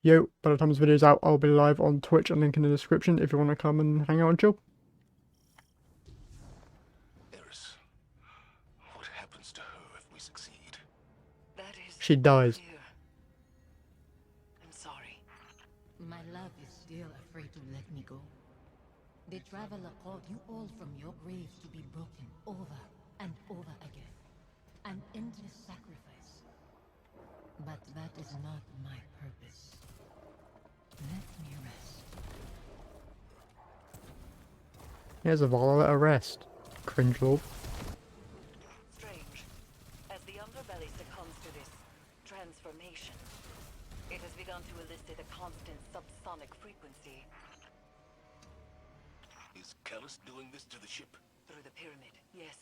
Yo, by the time this video's out, I'll be live on Twitch and link in the description if you want to come and hang out and chill. Eris, what happens to her if we succeed? That is She dies. clear. I'm sorry. My love is still afraid to let me go. The Traveler called you all from your graves to be broken over and over again. An endless sacrifice. But that is not my purpose. Let me rest. Here's a Vala at rest. Cringe lord. Strange. As the underbelly succumbs to this transformation, it has begun to elicit a constant subsonic frequency Is Callus doing this to the ship? through the pyramid. Yes.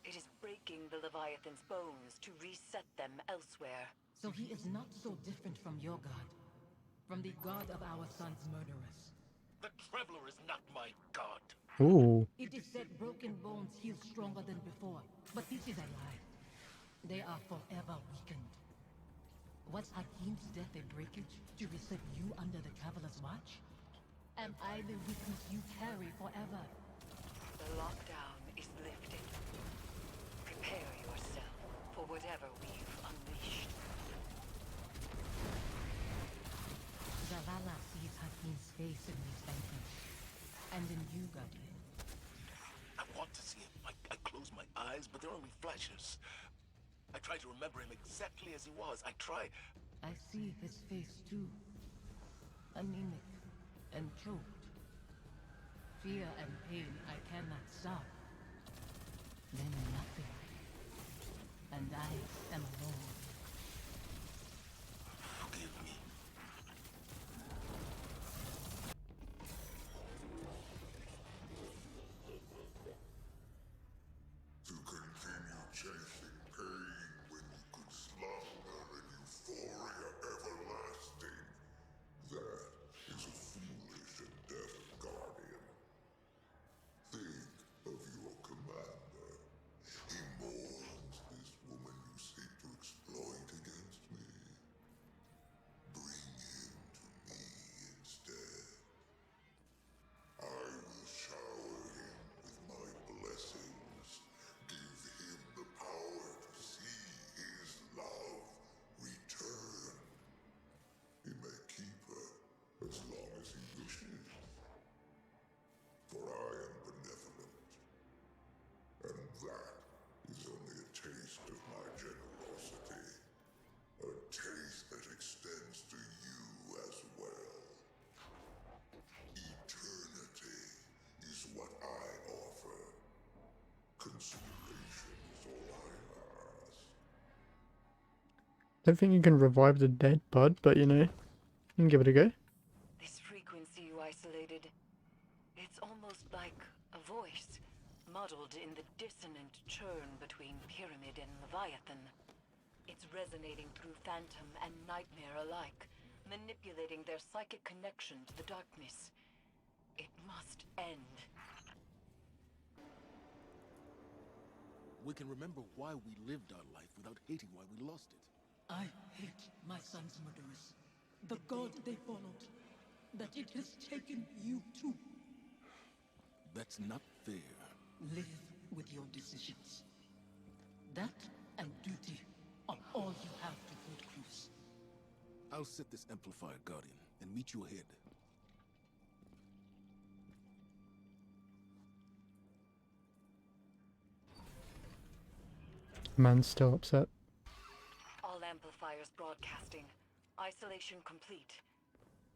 It is breaking the Leviathan's bones to reset them elsewhere. So he is not so different from your god. From the god of our son's murderers. The Traveler is not my god. Ooh. It is said broken bones heal stronger than before, but this is a lie. They are forever weakened. Was Hakim's death a breakage to reset you under the Traveler's watch? Am I the weakness you carry forever? The lockdown is lifted. Prepare yourself for whatever we've unleashed. Zavala sees Hakim's face in these anchors, and in you, Guardian. I want to see him. I close my eyes, but they're only flashes. I try to remember him exactly as he was. I try. I see his face too. Anemic and choked. Fear and pain I cannot stop. Then nothing. And I am alone. Forgive me. To continue chasing pain when you could slumber in euphoria everlasting. That is a foolish endeavor, Guardian. Think of your commander. He mourns this woman you seek to exploit against me. Bring him to me instead. I will shower him with my blessings. Give him the power to see his love return. He may keep her as long as he wishes. For I am benevolent. And that is only a taste of my generosity. A taste that extends to you as well. Eternity is what I offer. Consideration is all I ask. Don't think you can revive the dead bud, but you know, you can give it a go. This frequency you isolated, it's almost like a voice, muddled in the dissonant churn between Pyramid and Leviathan. It's resonating through Phantom and Nightmare alike, manipulating their psychic connection to the darkness. It must end. We can remember why we lived our life without hating why we lost it. I hate my son's murderers. The god they followed. That it has taken you too. That's not fair. Live with your decisions. That and duty are all you have to hold close. I'll set this amplifier, Guardian, and meet you ahead. Man's still upset. All amplifiers broadcasting. Isolation complete.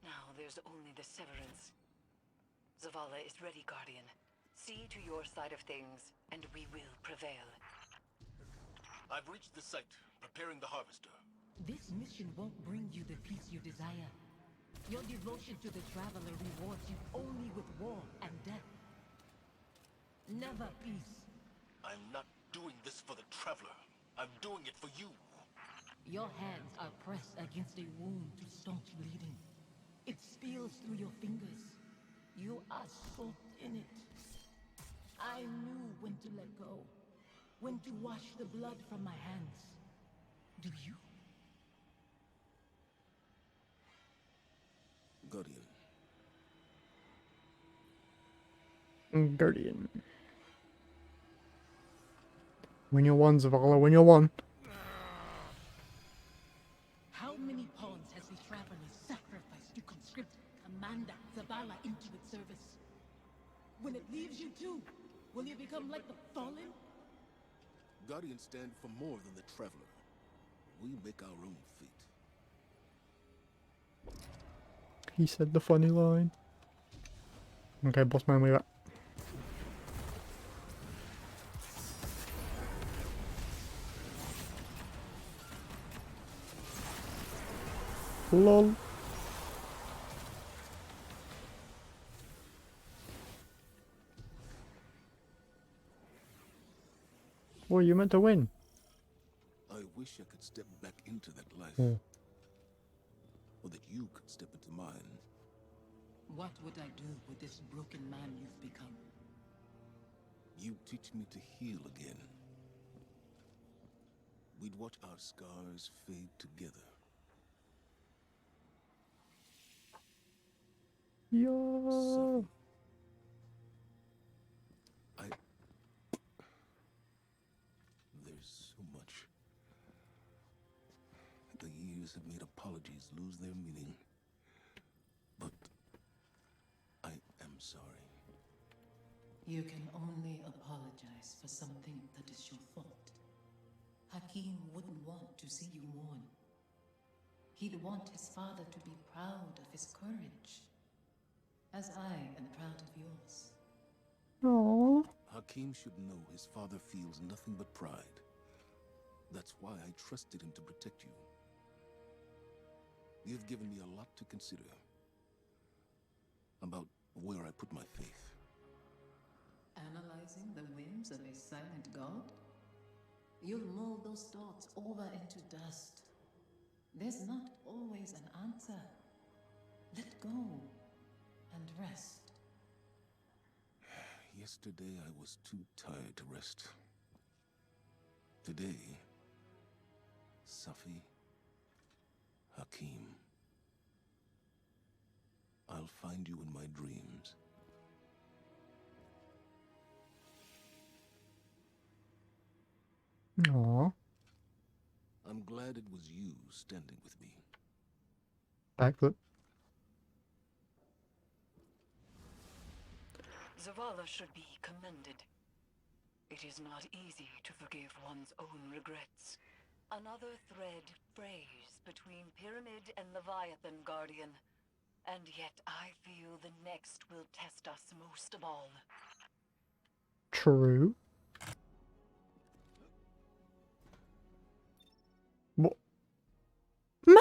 Now there's only the severance. Zavala is ready, Guardian. See to your side of things, and we will prevail. I've reached the site, preparing the harvester. This mission won't bring you the peace you desire. Your devotion to the Traveler rewards you only with war and death. Never peace. I'm not doing this for the Traveler. I'm doing it for you. Your hands are pressed against a wound to staunch bleeding. It spills through your fingers. You are soaked in it. I knew when to let go. When to wash the blood from my hands. Do you? Guardian. Guardian. When you're one, Zavala, when you're one. How many pawns has the Traveler sacrificed to conscript Commander Zavala into its service? When it leaves you too, will you become like the Fallen? Guardians stand for more than the Traveler. We make our own fate. He said the funny line. Okay, boss man, we got. Lol. Well, you meant to win. I wish I could step back into that life. Oh. Or that you could step into mine. What would I do with this broken man you've become? You teach me to heal again. We'd watch our scars fade together. Yo. Sophie. There's so much. The years have made apologies lose their meaning. But I am sorry. You can only apologize for something that is your fault. Hakim wouldn't want to see you mourn. He'd want his father to be proud of his courage, as I am proud of yours. Aww. Hakim should know his father feels nothing but pride. That's why I trusted him to protect you. You've given me a lot to consider. About where I put my faith. Analyzing the whims of a silent god? You'll mold those thoughts over into dust. There's not always an answer. Let go and rest. Yesterday I was too tired to rest. Today, Safi, Hakim, I'll find you in my dreams. Aww. I'm glad it was you standing with me. Backflip. Zavala should be commended. It is not easy to forgive one's own regrets. Another thread frays between Pyramid and Leviathan, Guardian. And yet I feel the next will test us most of all. True. What? Man!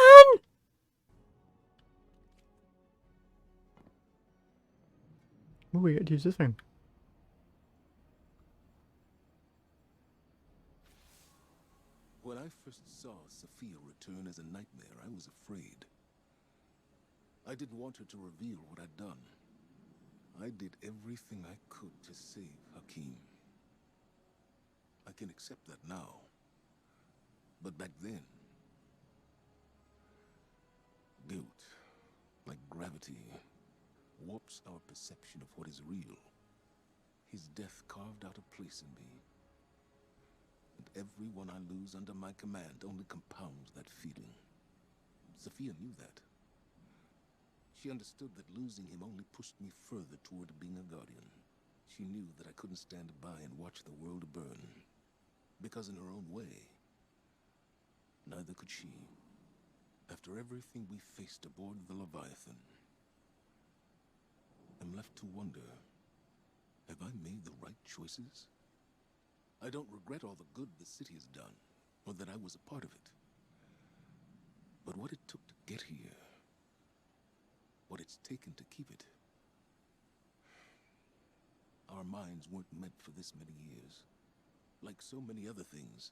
Oh, we get to use this thing. When I first saw Sophia return as a nightmare, I was afraid. I didn't want her to reveal what I'd done. I did everything I could to save Hakim. I can accept that now. But back then, guilt, like gravity, warps our perception of what is real. His death carved out a place in me. And everyone I lose under my command only compounds that feeling. Sophia knew that. She understood that losing him only pushed me further toward being a guardian. She knew that I couldn't stand by and watch the world burn. Because in her own way, neither could she. After everything we faced aboard the Leviathan, I'm left to wonder, have I made the right choices? I don't regret all the good the city has done, or that I was a part of it. But what it took to get here, what it's taken to keep it. Our minds weren't meant for this many years. Like so many other things,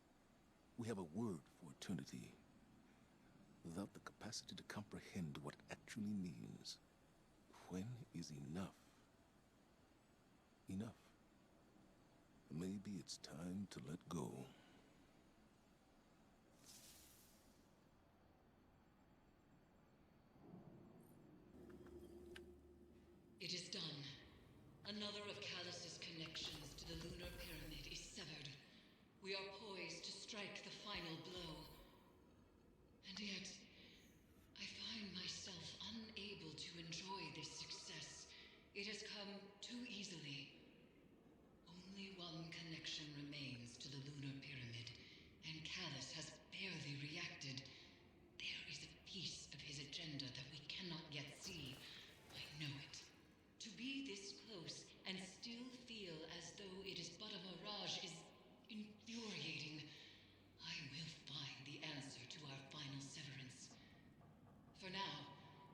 we have a word for eternity, without the capacity to comprehend what it actually means. When is enough? Enough. Maybe it's time to let go. It has come too easily. Only one connection remains to the lunar pyramid, and Callus has barely reacted. There is a piece of his agenda that we cannot yet see. I know it. To be this close and still feel as though it is but a mirage is infuriating. I will find the answer to our final severance. For now,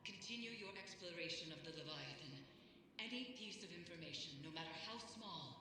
continue your exploration of the Leviathan. Any piece of information, no matter how small,